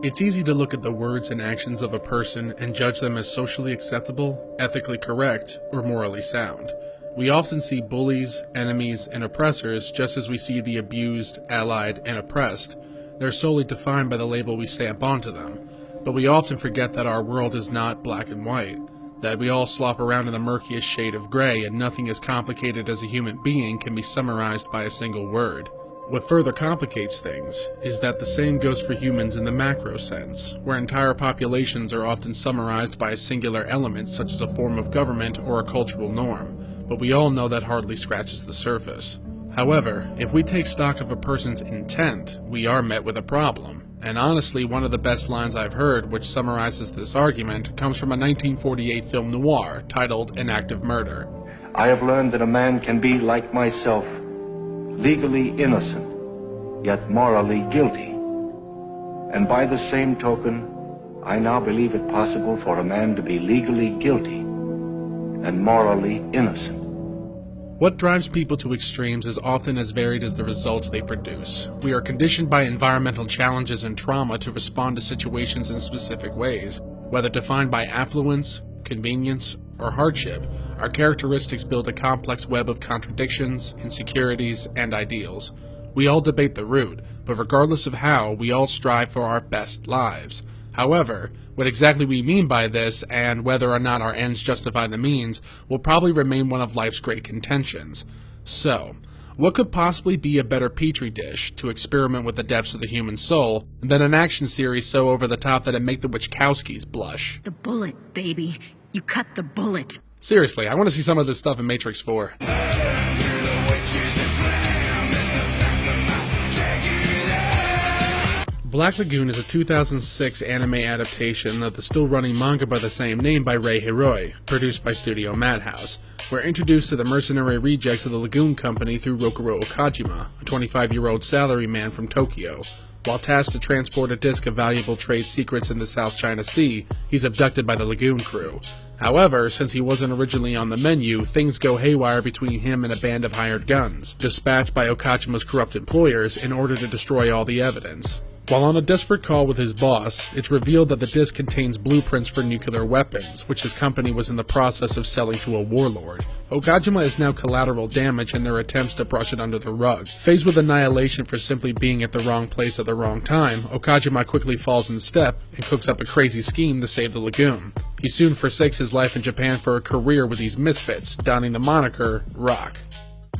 It's easy to look at the words and actions of a person and judge them as socially acceptable, ethically correct, or morally sound. We often see bullies, enemies, and oppressors just as we see the abused, allied, and oppressed. They're solely defined by the label we stamp onto them. But we often forget that our world is not black and white, that we all slop around in the murkiest shade of gray and nothing as complicated as a human being can be summarized by a single word. What further complicates things is that the same goes for humans in the macro sense, where entire populations are often summarized by a singular element such as a form of government or a cultural norm, but we all know that hardly scratches the surface. However, if we take stock of a person's intent, we are met with a problem. And honestly, one of the best lines I've heard which summarizes this argument comes from a 1948 film noir titled An Act of Murder. I have learned that a man can be like myself, legally innocent, yet morally guilty. And by the same token, I now believe it possible for a man to be legally guilty and morally innocent. What drives people to extremes is often as varied as the results they produce. We are conditioned by environmental challenges and trauma to respond to situations in specific ways. Whether defined by affluence, convenience, or hardship, our characteristics build a complex web of contradictions, insecurities, and ideals. We all debate the root, but regardless of how, we all strive for our best lives. However, what exactly we mean by this, and whether or not our ends justify the means, will probably remain one of life's great contentions. So, what could possibly be a better petri dish to experiment with the depths of the human soul than an action series so over the top that it make the Wachowskis blush? The bullet, baby. You cut the bullet. Seriously, I want to see some of this stuff in Matrix 4. Black Lagoon is a 2006 anime adaptation of the still-running manga by the same name by Rei Hiroi, produced by Studio Madhouse. We're introduced to the mercenary rejects of the Lagoon Company through Rokuro Okajima, a 25-year-old salaryman from Tokyo. While tasked to transport a disc of valuable trade secrets in the South China Sea, he's abducted by the Lagoon crew. However, since he wasn't originally on the menu, things go haywire between him and a band of hired guns, dispatched by Okajima's corrupt employers in order to destroy all the evidence. While on a desperate call with his boss, it's revealed that the disc contains blueprints for nuclear weapons, which his company was in the process of selling to a warlord. Okajima is now collateral damage in their attempts to brush it under the rug. Faced with annihilation for simply being at the wrong place at the wrong time, Okajima quickly falls in step and cooks up a crazy scheme to save the Lagoon. He soon forsakes his life in Japan for a career with these misfits, donning the moniker Rock.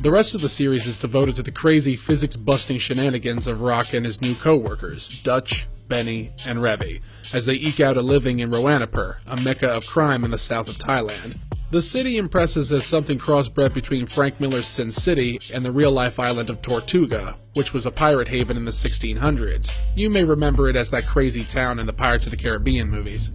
The rest of the series is devoted to the crazy physics-busting shenanigans of Rock and his new co-workers, Dutch, Benny, and Revi, as they eke out a living in Roanapur, a mecca of crime in the south of Thailand. The city impresses as something crossbred between Frank Miller's Sin City and the real-life island of Tortuga, which was a pirate haven in the 1600s. You may remember it as that crazy town in the Pirates of the Caribbean movies.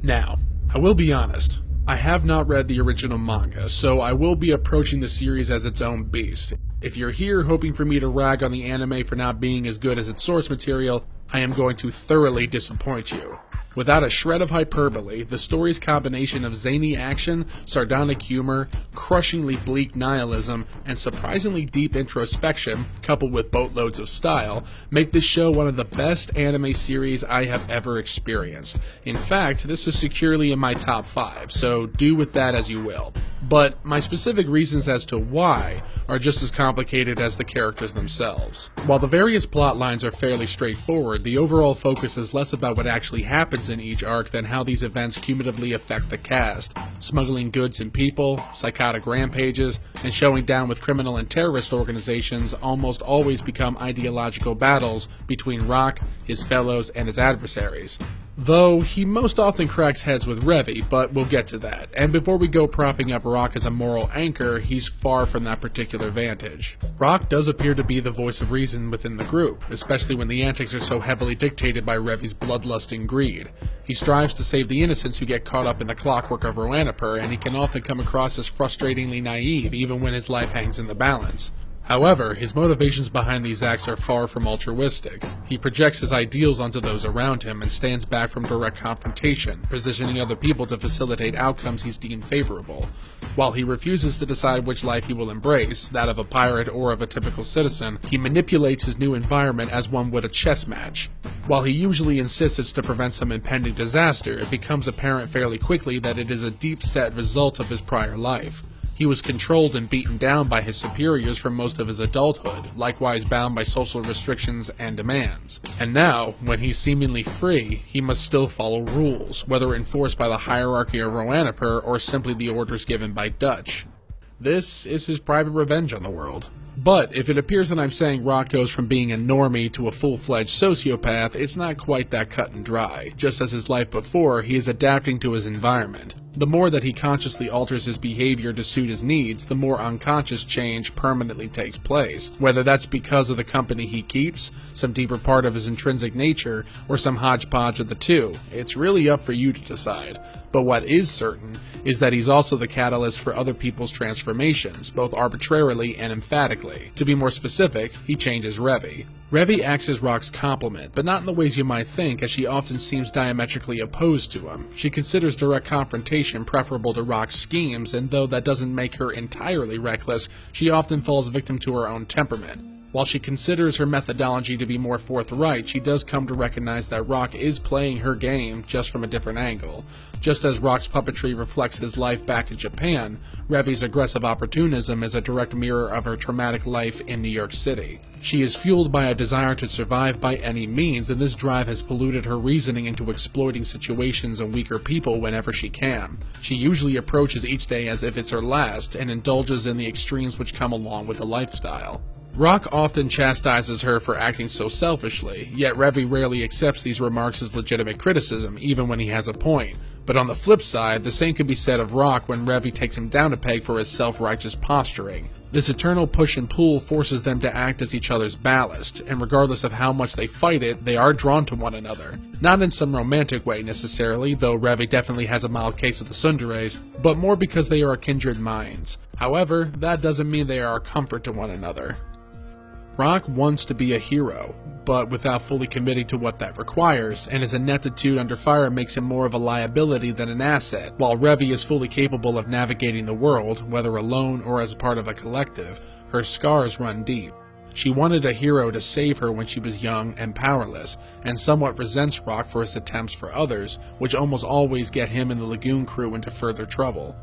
Now, I will be honest. I have not read the original manga, so I will be approaching the series as its own beast. If you're here hoping for me to rag on the anime for not being as good as its source material, I am going to thoroughly disappoint you. Without a shred of hyperbole, the story's combination of zany action, sardonic humor, crushingly bleak nihilism, and surprisingly deep introspection, coupled with boatloads of style, make this show one of the best anime series I have ever experienced. In fact, this is securely in my top 5, so do with that as you will. But my specific reasons as to why are just as complicated as the characters themselves. While the various plot lines are fairly straightforward, the overall focus is less about what actually happens in each arc than how these events cumulatively affect the cast. Smuggling goods and people, psychotic rampages, and showing down with criminal and terrorist organizations almost always become ideological battles between Rock, his fellows, and his adversaries. Though he most often cracks heads with Revi, but we'll get to that. And before we go propping up Rock as a moral anchor, he's far from that particular vantage. Rock does appear to be the voice of reason within the group, especially when the antics are so heavily dictated by Revi's bloodlusting greed. He strives to save the innocents who get caught up in the clockwork of Roanapur, and he can often come across as frustratingly naive even when his life hangs in the balance. However, his motivations behind these acts are far from altruistic. He projects his ideals onto those around him and stands back from direct confrontation, positioning other people to facilitate outcomes he's deemed favorable. While he refuses to decide which life he will embrace, that of a pirate or of a typical citizen, he manipulates his new environment as one would a chess match. While he usually insists it's to prevent some impending disaster, it becomes apparent fairly quickly that it is a deep-set result of his prior life. He was controlled and beaten down by his superiors for most of his adulthood, likewise bound by social restrictions and demands. And now, when he's seemingly free, he must still follow rules, whether enforced by the hierarchy of Roanapur or simply the orders given by Dutch. This is his private revenge on the world. But if it appears that I'm saying Rock goes from being a normie to a full-fledged sociopath, it's not quite that cut and dry. Just as his life before, he is adapting to his environment. The more that he consciously alters his behavior to suit his needs, the more unconscious change permanently takes place. Whether that's because of the company he keeps, some deeper part of his intrinsic nature, or some hodgepodge of the two, it's really up for you to decide. But what is certain is that he's also the catalyst for other people's transformations, both arbitrarily and emphatically. To be more specific, he changes Revy. Revy acts as Rock's complement, but not in the ways you might think, as she often seems diametrically opposed to him. She considers direct confrontation preferable to Rock's schemes, and though that doesn't make her entirely reckless, she often falls victim to her own temperament. While she considers her methodology to be more forthright, she does come to recognize that Rock is playing her game, just from a different angle. Just as Rock's puppetry reflects his life back in Japan, Revy's aggressive opportunism is a direct mirror of her traumatic life in New York City. She is fueled by a desire to survive by any means, and this drive has polluted her reasoning into exploiting situations and weaker people whenever she can. She usually approaches each day as if it's her last, and indulges in the extremes which come along with the lifestyle. Rock often chastises her for acting so selfishly, yet Revy rarely accepts these remarks as legitimate criticism, even when he has a point. But on the flip side, the same could be said of Rock when Revy takes him down a peg for his self-righteous posturing. This eternal push and pull forces them to act as each other's ballast, and regardless of how much they fight it, they are drawn to one another. Not in some romantic way necessarily, though Revy definitely has a mild case of the tsunderes, but more because they are kindred minds. However, that doesn't mean they are a comfort to one another. Rock wants to be a hero, but without fully committing to what that requires, and his ineptitude under fire makes him more of a liability than an asset. While Revy is fully capable of navigating the world, whether alone or as part of a collective, her scars run deep. She wanted a hero to save her when she was young and powerless, and somewhat resents Rock for his attempts for others, which almost always get him and the Lagoon crew into further trouble.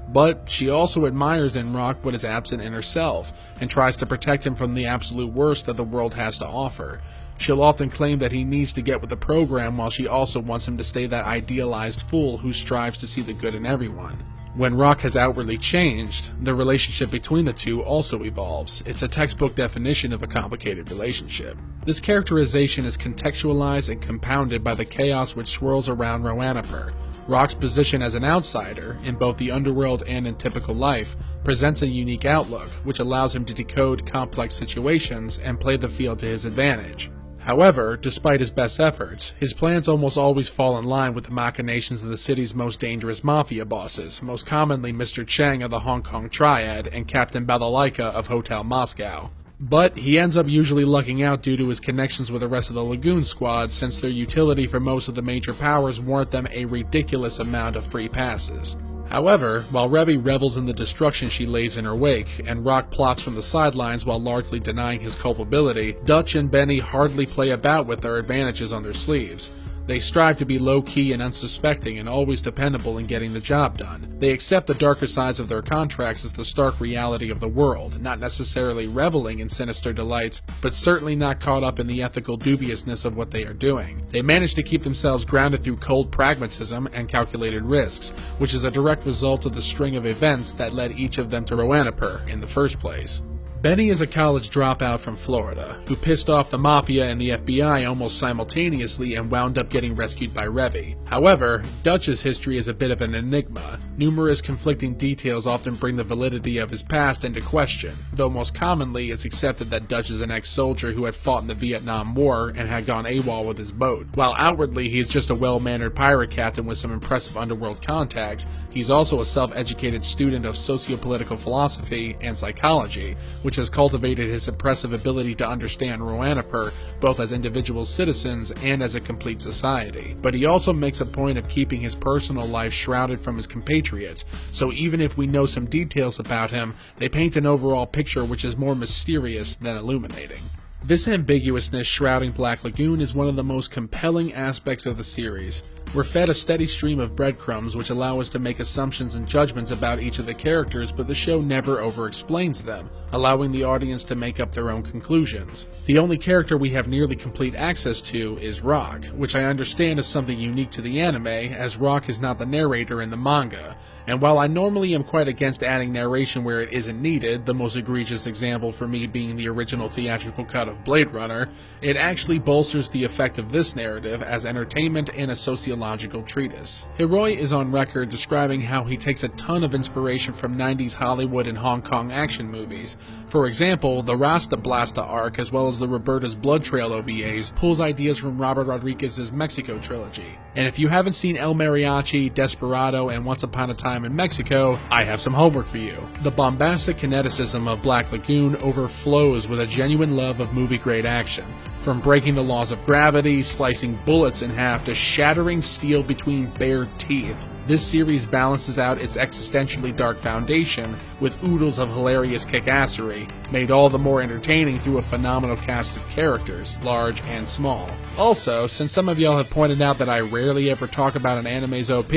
But she also admires in Rock what is absent in herself, and tries to protect him from the absolute worst that the world has to offer. She'll often claim that he needs to get with the program, while she also wants him to stay that idealized fool who strives to see the good in everyone. When Rock has outwardly changed, the relationship between the two also evolves. It's a textbook definition of a complicated relationship. This characterization is contextualized and compounded by the chaos which swirls around Roanapur. Rock's position as an outsider, in both the underworld and in typical life, presents a unique outlook, which allows him to decode complex situations and play the field to his advantage. However, despite his best efforts, his plans almost always fall in line with the machinations of the city's most dangerous mafia bosses, most commonly Mr. Chang of the Hong Kong Triad and Captain Balalaika of Hotel Moscow. But he ends up usually lucking out due to his connections with the rest of the Lagoon squad, since their utility for most of the major powers warrant them a ridiculous amount of free passes. However, while Revy revels in the destruction she lays in her wake, and Rock plots from the sidelines while largely denying his culpability, Dutch and Benny hardly play about with their advantages on their sleeves. They strive to be low-key and unsuspecting and always dependable in getting the job done. They accept the darker sides of their contracts as the stark reality of the world, not necessarily reveling in sinister delights, but certainly not caught up in the ethical dubiousness of what they are doing. They manage to keep themselves grounded through cold pragmatism and calculated risks, which is a direct result of the string of events that led each of them to Roanapur in the first place. Benny is a college dropout from Florida, who pissed off the Mafia and the FBI almost simultaneously and wound up getting rescued by Revy. However, Dutch's history is a bit of an enigma. Numerous conflicting details often bring the validity of his past into question, though most commonly it's accepted that Dutch is an ex-soldier who had fought in the Vietnam War and had gone AWOL with his boat. While outwardly he is just a well-mannered pirate captain with some impressive underworld contacts, he's also a self-educated student of sociopolitical philosophy and psychology, which has cultivated his impressive ability to understand Roanapur both as individual citizens and as a complete society. But he also makes a point of keeping his personal life shrouded from his compatriots, so even if we know some details about him, they paint an overall picture which is more mysterious than illuminating. This ambiguousness shrouding Black Lagoon is one of the most compelling aspects of the series. We're fed a steady stream of breadcrumbs which allow us to make assumptions and judgments about each of the characters, but the show never over-explains them, allowing the audience to make up their own conclusions. The only character we have nearly complete access to is Rock, which I understand is something unique to the anime, as Rock is not the narrator in the manga. And while I normally am quite against adding narration where it isn't needed, the most egregious example for me being the original theatrical cut of Blade Runner, it actually bolsters the effect of this narrative as entertainment and a sociological treatise. Hiroi is on record describing how he takes a ton of inspiration from 90s Hollywood and Hong Kong action movies. For example, the Rasta Blasta arc as well as the Roberta's Blood Trail OVAs pulls ideas from Robert Rodriguez's Mexico trilogy. And if you haven't seen El Mariachi, Desperado, and Once Upon a Time in Mexico, I have some homework for you. The bombastic kineticism of Black Lagoon overflows with a genuine love of movie-grade action. From breaking the laws of gravity, slicing bullets in half, to shattering steel between bare teeth, this series balances out its existentially dark foundation with oodles of hilarious kickassery, made all the more entertaining through a phenomenal cast of characters, large and small. Also, since some of y'all have pointed out that I rarely ever talk about an anime's OP,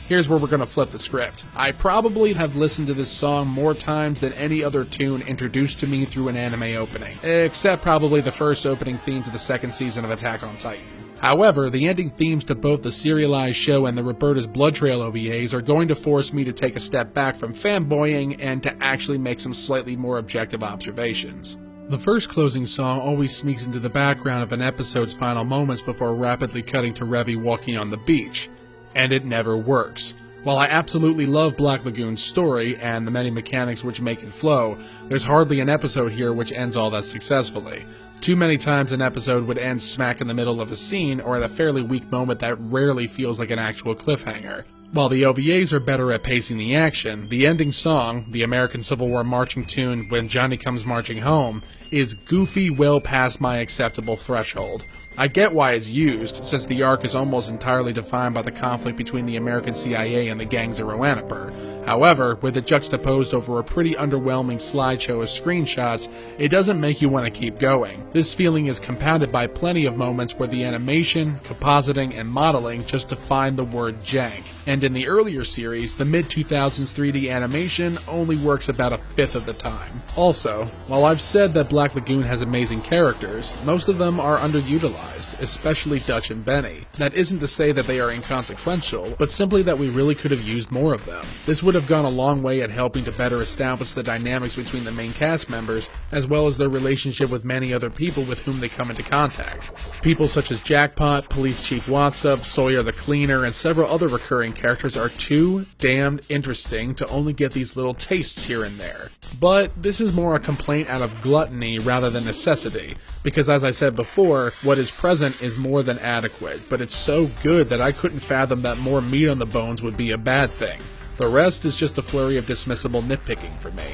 here's where we're gonna flip the script. I probably have listened to this song more times than any other tune introduced to me through an anime opening, except probably the first opening theme to the second season of Attack on Titan. However, the ending themes to both the serialized show and the Roberta's Blood Trail OVAs are going to force me to take a step back from fanboying and to actually make some slightly more objective observations. The first closing song always sneaks into the background of an episode's final moments before rapidly cutting to Revy walking on the beach, and it never works. While I absolutely love Black Lagoon's story and the many mechanics which make it flow, there's hardly an episode here which ends all that successfully. Too many times an episode would end smack in the middle of a scene or at a fairly weak moment that rarely feels like an actual cliffhanger. While the OVAs are better at pacing the action, the ending song, the American Civil War marching tune When Johnny Comes Marching Home, is goofy well past my acceptable threshold. I get why it's used, since the arc is almost entirely defined by the conflict between the American CIA and the gangs of Roanoke. However, with it juxtaposed over a pretty underwhelming slideshow of screenshots, it doesn't make you want to keep going. This feeling is compounded by plenty of moments where the animation, compositing, and modeling just define the word jank. And in the earlier series, the mid-2000s 3D animation only works about a fifth of the time. Also, while I've said that Black Lagoon has amazing characters, most of them are underutilized, especially Dutch and Benny. That isn't to say that they are inconsequential, but simply that we really could have used more of them. This would have gone a long way at helping to better establish the dynamics between the main cast members, as well as their relationship with many other people with whom they come into contact. People such as Jackpot, Police Chief Watsup, Sawyer the Cleaner, and several other recurring characters are too damned interesting to only get these little tastes here and there. But this is more a complaint out of gluttony rather than necessity, because as I said before, what is present is more than adequate, but it's so good that I couldn't fathom that more meat on the bones would be a bad thing. The rest is just a flurry of dismissible nitpicking for me.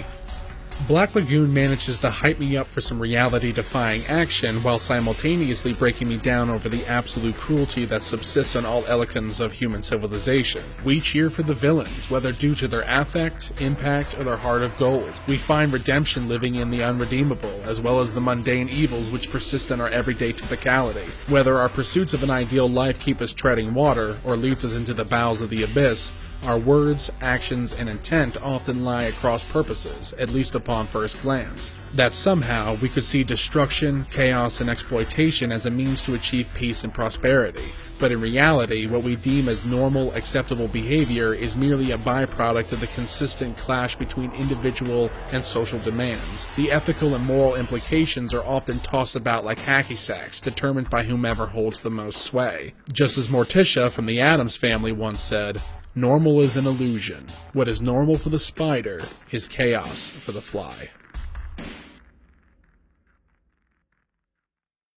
Black Lagoon manages to hype me up for some reality-defying action while simultaneously breaking me down over the absolute cruelty that subsists on all elections of human civilization. We cheer for the villains, whether due to their affect, impact, or their heart of gold. We find redemption living in the unredeemable, as well as the mundane evils which persist in our everyday typicality. Whether our pursuits of an ideal life keep us treading water, or leads us into the bowels of the abyss, our words, actions, and intent often lie at cross purposes, at least upon first glance. That somehow we could see destruction, chaos, and exploitation as a means to achieve peace and prosperity. But in reality, what we deem as normal, acceptable behavior is merely a byproduct of the consistent clash between individual and social demands. The ethical and moral implications are often tossed about like hacky sacks, determined by whomever holds the most sway. Just as Morticia from the Addams Family once said, "Normal is an illusion. What is normal for the spider is chaos for the fly."